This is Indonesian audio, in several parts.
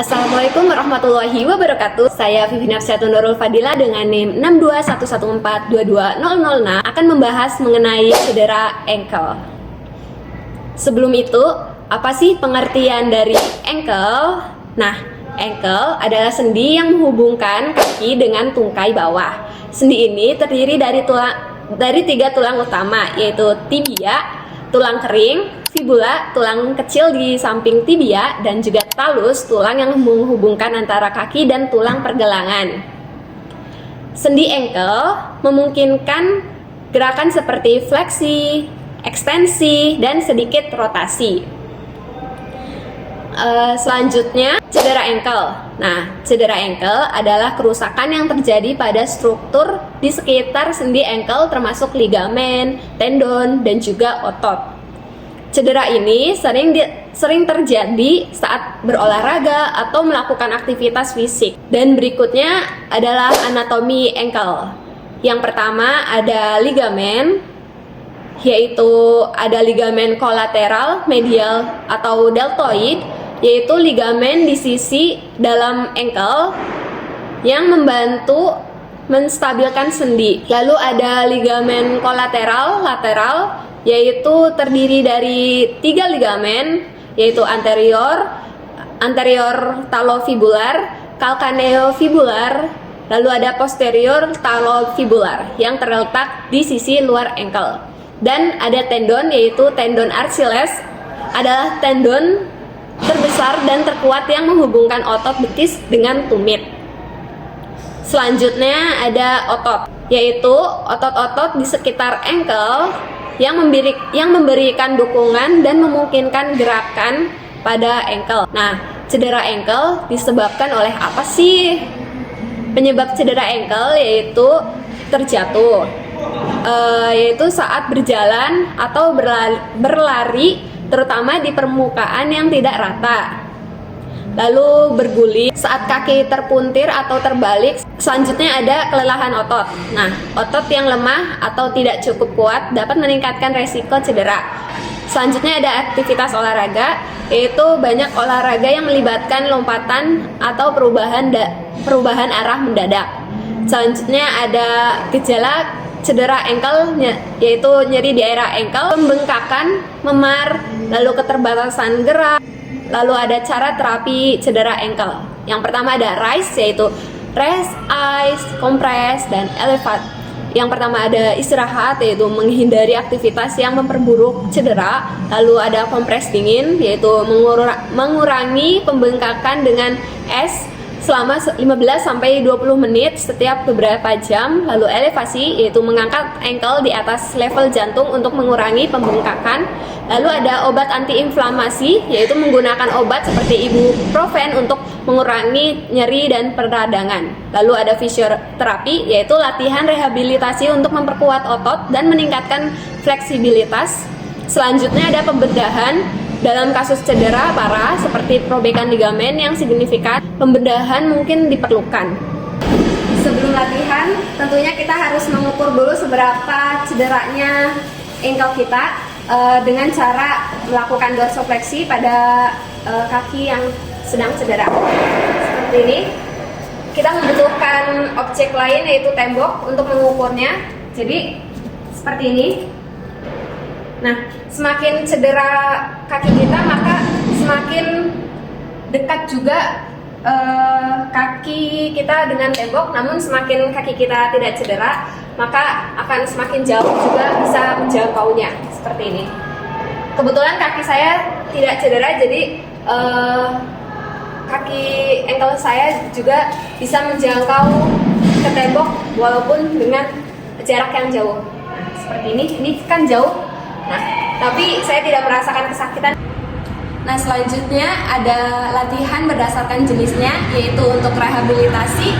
Assalamualaikum warahmatullahi wabarakatuh. Saya Vivi Nafsiatun Nurul Fadila dengan NIM 621142200 akan membahas mengenai cedera ankle. Sebelum itu, apa sih pengertian dari ankle? Nah, ankle adalah sendi yang menghubungkan kaki dengan tungkai bawah. Sendi ini terdiri dari tiga tulang utama, yaitu tibia, tulang kering, fibula, tulang kecil di samping tibia, dan juga talus, tulang yang menghubungkan antara kaki dan tulang pergelangan. Sendi ankle memungkinkan gerakan seperti fleksi, ekstensi, dan sedikit rotasi. Selanjutnya, cedera ankle. Nah, cedera ankle adalah kerusakan yang terjadi pada struktur di sekitar sendi ankle termasuk ligamen, tendon, dan juga otot. Cedera ini sering terjadi saat berolahraga atau melakukan aktivitas fisik. Dan berikutnya adalah anatomi ankle. Yang pertama ada ligamen, yaitu ada ligamen kolateral, medial, atau deltoid, yaitu ligamen di sisi dalam ankle yang membantu menstabilkan sendi. Lalu ada ligamen kolateral, lateral, yaitu terdiri dari 3 ligamen, yaitu anterior talofibular, calcaneofibular, lalu ada posterior talofibular yang terletak di sisi luar ankle. Dan ada tendon, yaitu tendon Achilles, adalah tendon terbesar dan terkuat yang menghubungkan otot betis dengan tumit. Selanjutnya ada otot, yaitu otot-otot di sekitar ankle yang memberikan dukungan dan memungkinkan gerakan pada ankle. Nah, cedera ankle disebabkan oleh apa sih? Penyebab cedera ankle yaitu terjatuh, yaitu saat berjalan atau berlari, terutama di permukaan yang tidak rata. Lalu berguling saat kaki terpuntir atau terbalik. Selanjutnya ada kelelahan otot. Nah, otot yang lemah atau tidak cukup kuat dapat meningkatkan resiko cedera. Selanjutnya ada aktivitas olahraga, yaitu banyak olahraga yang melibatkan lompatan atau perubahan arah mendadak. Selanjutnya ada gejala cedera ankle, yaitu nyeri di area ankle, pembengkakan, memar, lalu keterbatasan gerak. Lalu ada cara terapi cedera ankle. Yang pertama ada RICE, yaitu rest, ice, compress, dan elevate. Yang pertama ada istirahat, yaitu menghindari aktivitas yang memperburuk cedera. Lalu ada kompres dingin, yaitu mengurangi pembengkakan dengan es selama 15-20 menit setiap beberapa jam. Lalu elevasi, yaitu mengangkat ankle di atas level jantung untuk mengurangi pembengkakan. Lalu ada obat antiinflamasi, yaitu menggunakan obat seperti ibuprofen untuk mengurangi nyeri dan peradangan. Lalu ada fisioterapi, yaitu latihan rehabilitasi untuk memperkuat otot dan meningkatkan fleksibilitas. Selanjutnya ada pembedahan. Dalam kasus cedera parah seperti perobekan ligamen yang signifikan, pembedahan mungkin diperlukan. Sebelum latihan, tentunya kita harus mengukur dulu seberapa cederanya ankle kita dengan cara melakukan dorsofleksi pada kaki yang sedang cedera. Seperti ini. Kita membutuhkan objek lain, yaitu tembok untuk mengukurnya. Jadi seperti ini. Nah, semakin cedera kaki kita, maka semakin dekat juga kaki kita dengan tembok. Namun semakin kaki kita tidak cedera, maka akan semakin jauh juga bisa menjangkaunya. Seperti ini. Kebetulan kaki saya tidak cedera, jadi kaki ankle saya juga bisa menjangkau ke tembok walaupun dengan jarak yang jauh. Nah, seperti ini kan jauh. Nah, tapi saya tidak merasakan kesakitan. Nah, selanjutnya ada latihan berdasarkan jenisnya, yaitu untuk rehabilitasi,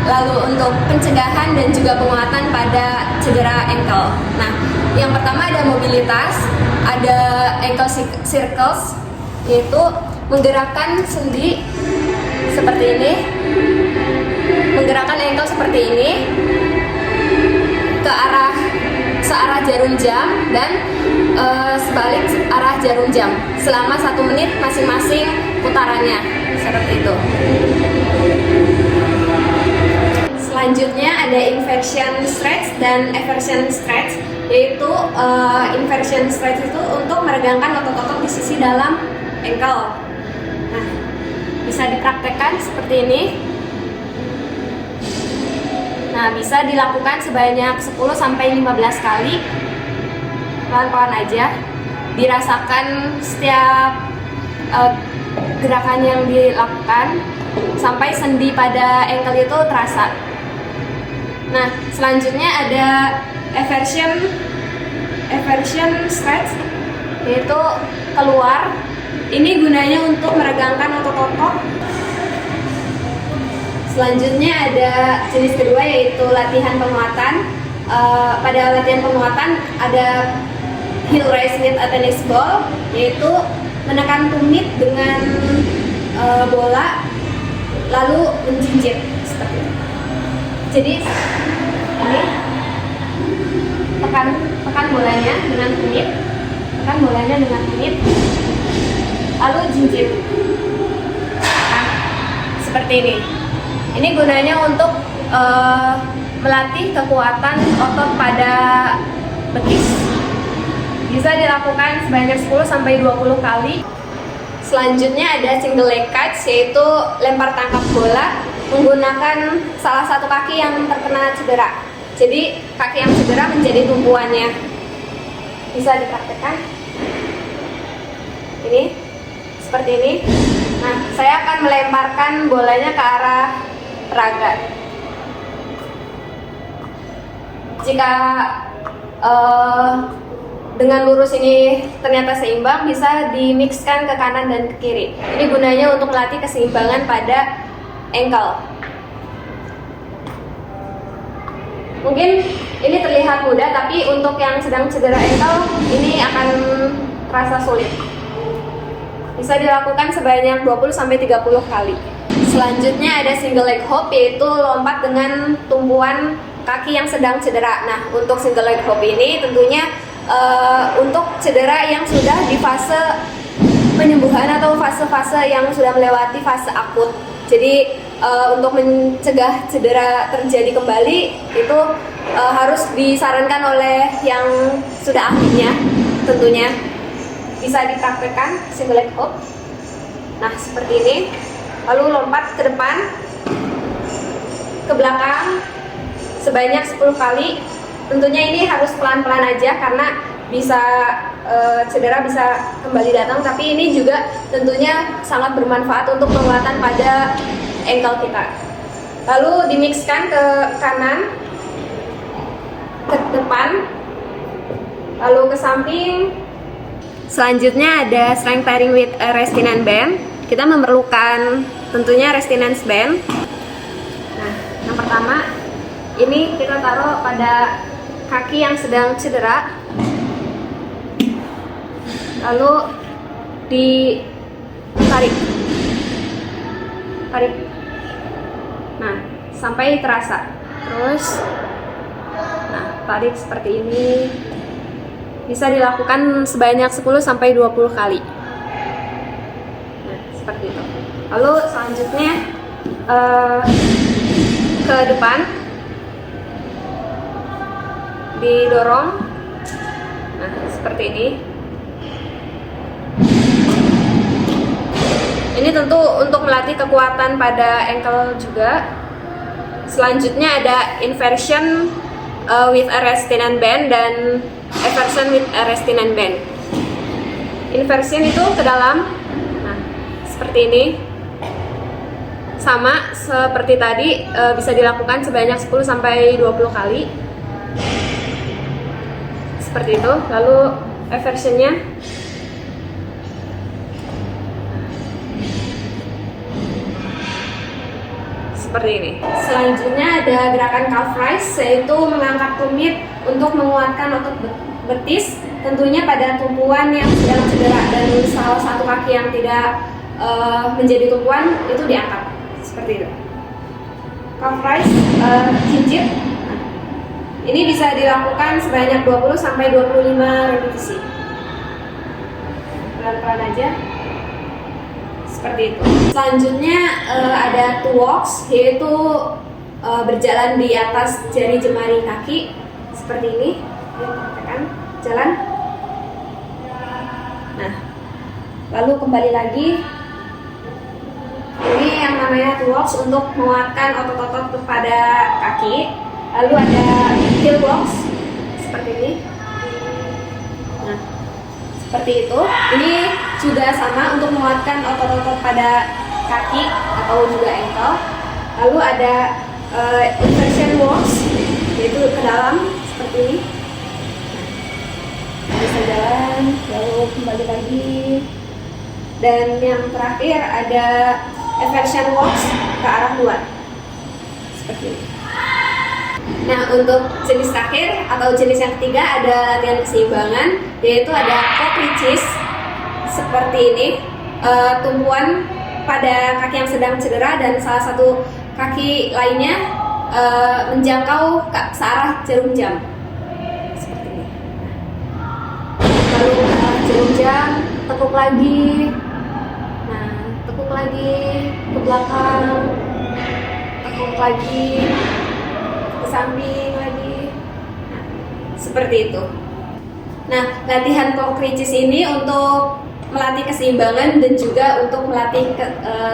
lalu untuk pencegahan dan juga penguatan pada cedera ankle. Nah, yang pertama ada mobilitas, ada ankle circles, yaitu menggerakkan sendi seperti ini, menggerakkan ankle seperti ini ke searah jarum jam dan sebalik arah jarum jam selama 1 menit masing-masing putarannya seperti itu. Selanjutnya ada inversion stretch dan eversion stretch, yaitu inversion stretch itu untuk meregangkan otot-otot di sisi dalam ankle. Nah, bisa dipraktekkan seperti ini. Nah, bisa dilakukan sebanyak 10-15 kali. Pelan-pelan aja. Dirasakan setiap gerakan yang dilakukan sampai sendi pada ankle itu terasa. Nah, selanjutnya ada eversion stretch, yaitu keluar. Ini gunanya untuk meregangkan otot-otot. Selanjutnya ada jenis kedua, yaitu latihan penguatan. Pada latihan penguatan ada heel raise with a tennis ball, yaitu menekan tumit dengan bola lalu menjinjit seperti itu. Jadi ini tekan bolanya dengan tumit, lalu jinjit. Nah, seperti ini. Ini gunanya untuk melatih kekuatan otot pada betis. Bisa dilakukan sebanyak 10-20 kali. Selanjutnya ada single leg catch, yaitu lempar tangkap bola menggunakan salah satu kaki yang terkena cedera. Jadi kaki yang cedera menjadi tumpuannya. Bisa dipraktekkan. Ini seperti ini. Nah, saya akan melemparkan bolanya ke arah raga. Jika dengan lurus ini ternyata seimbang, bisa dimixkan ke kanan dan ke kiri. Ini gunanya untuk melatih keseimbangan pada ankle. Mungkin ini terlihat mudah, tapi untuk yang sedang cedera ankle ini akan terasa sulit. Bisa dilakukan sebanyak 20-30 kali. Selanjutnya ada single leg hop, yaitu lompat dengan tumpuan kaki yang sedang cedera. Nah, untuk single leg hop ini tentunya untuk cedera yang sudah di fase penyembuhan atau fase-fase yang sudah melewati fase akut. Jadi untuk mencegah cedera terjadi kembali itu harus disarankan oleh yang sudah ahlinya tentunya. Bisa dipraktekkan single leg hop. Nah, seperti ini. Lalu lompat ke depan, ke belakang sebanyak 10 kali. Tentunya ini harus pelan-pelan aja karena bisa cedera bisa kembali datang, tapi ini juga tentunya sangat bermanfaat untuk penguatan pada ankle kita. Lalu dimixkan ke kanan, ke depan, lalu ke samping. Selanjutnya ada strength pairing with a resistance band. Kita memerlukan tentunya resistance band. Nah, yang pertama ini kita taruh pada kaki yang sedang cedera, lalu ditarik, nah sampai terasa. Terus, nah tarik seperti ini. Bisa dilakukan sebanyak 10-20 kali. Nah, seperti itu. Lalu selanjutnya ke depan, didorong. Nah, seperti ini. Ini tentu untuk melatih kekuatan pada ankle juga. Selanjutnya ada inversion with a resistance band dan eversion with a resistance band. Inversion itu ke dalam. Nah, seperti ini. Sama seperti tadi, bisa dilakukan sebanyak 10-20 kali. Seperti itu. Lalu eversionnya seperti ini. Selanjutnya ada gerakan calf raise, yaitu mengangkat tumit untuk menguatkan otot betis, tentunya pada tumpuan yang sedang cedera, dan salah satu kaki yang tidak menjadi tumpuan itu diangkat seperti itu. Calf raise, jinjit. Ini bisa dilakukan sebanyak 20-25 repetisi. Pelan-pelan aja. seperti itu. Selanjutnya ada to walks, yaitu berjalan di atas jari jemari kaki seperti ini. Tekan, jalan. Nah, lalu kembali lagi. Ini yang namanya to walks untuk menguatkan otot-otot pada kaki. Lalu ada heel walks seperti ini. Nah, seperti itu. Ini juga sama untuk menguatkan otot-otot pada kaki atau juga ankle. Lalu ada inversion walks, yaitu ke dalam seperti ini. Bisa jalan, lalu kembali lagi. Dan yang terakhir ada eversion walks ke arah luar seperti ini. Nah, untuk jenis terakhir atau jenis yang ketiga ada latihan keseimbangan, yaitu ada core crunches seperti ini. Tumpuan pada kaki yang sedang cedera dan salah satu kaki lainnya menjangkau ke searah jarum jam seperti ini. Lalu jarum jam, tekuk lagi. Nah, tekuk lagi ke belakang, tekuk lagi ke samping lagi. Nah, seperti itu. Nah, latihan core crunches ini untuk melatih keseimbangan dan juga untuk melatih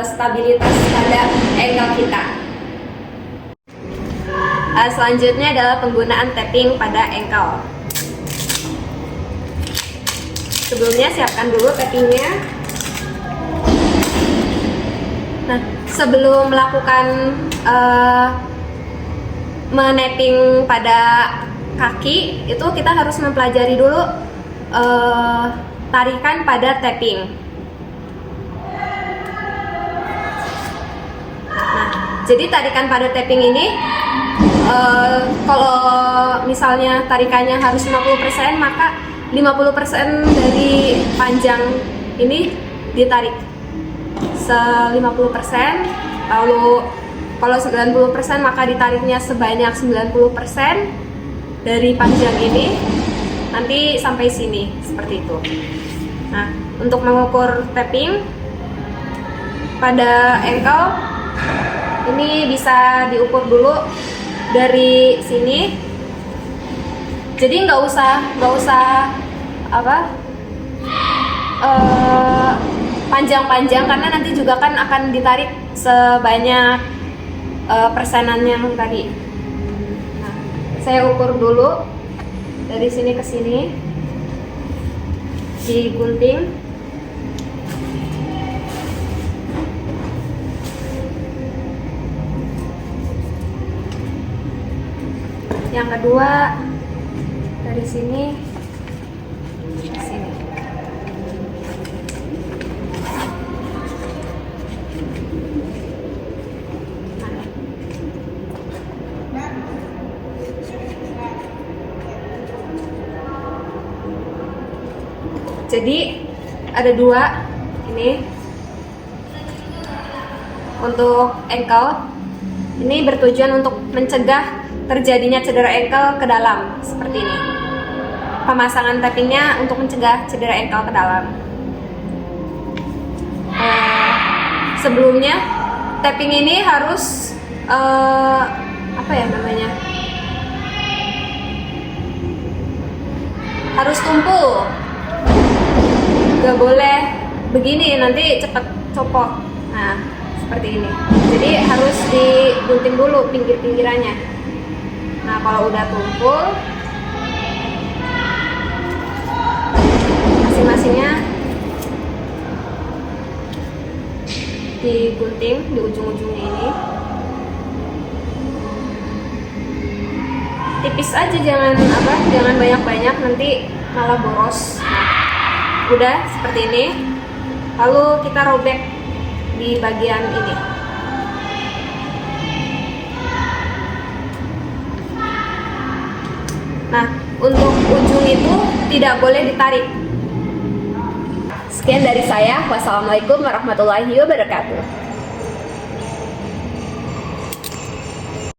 stabilitas pada ankle kita. Selanjutnya adalah penggunaan tapping pada ankle. Sebelumnya siapkan dulu tappingnya. Nah, sebelum melakukan menapping pada kaki, itu kita harus mempelajari dulu tarikan pada tapping. Nah, jadi tarikan pada tapping ini kalau misalnya tarikannya harus 50%, maka 50% dari panjang ini ditarik 50%, lalu kalau 90% maka ditariknya sebanyak 90% dari panjang ini, nanti sampai sini seperti itu. Nah, untuk mengukur tapping pada ankle ini bisa diukur dulu dari sini. Jadi nggak usah panjang-panjang, karena nanti juga kan akan ditarik sebanyak persenan yang tadi. Nah, saya ukur dulu dari sini ke sini, digunting. Yang kedua dari sini ke sini. Jadi ada dua ini untuk ankle. Ini bertujuan untuk mencegah terjadinya cedera ankle ke dalam seperti ini. Pemasangan tappingnya untuk mencegah cedera ankle ke dalam. Sebelumnya tapping ini harus harus tumpul. Gak boleh begini, nanti cepet copot. Nah, seperti ini. Jadi harus digunting dulu pinggir-pinggirannya. Nah, kalau udah tumpul, masing-masingnya digunting di ujung-ujungnya ini. Tipis aja, jangan banyak-banyak, nanti malah boros. Nah, udah seperti ini. Lalu kita robek di bagian ini. Nah, untuk ujung itu tidak boleh ditarik. Sekian dari saya. Wassalamualaikum warahmatullahi wabarakatuh.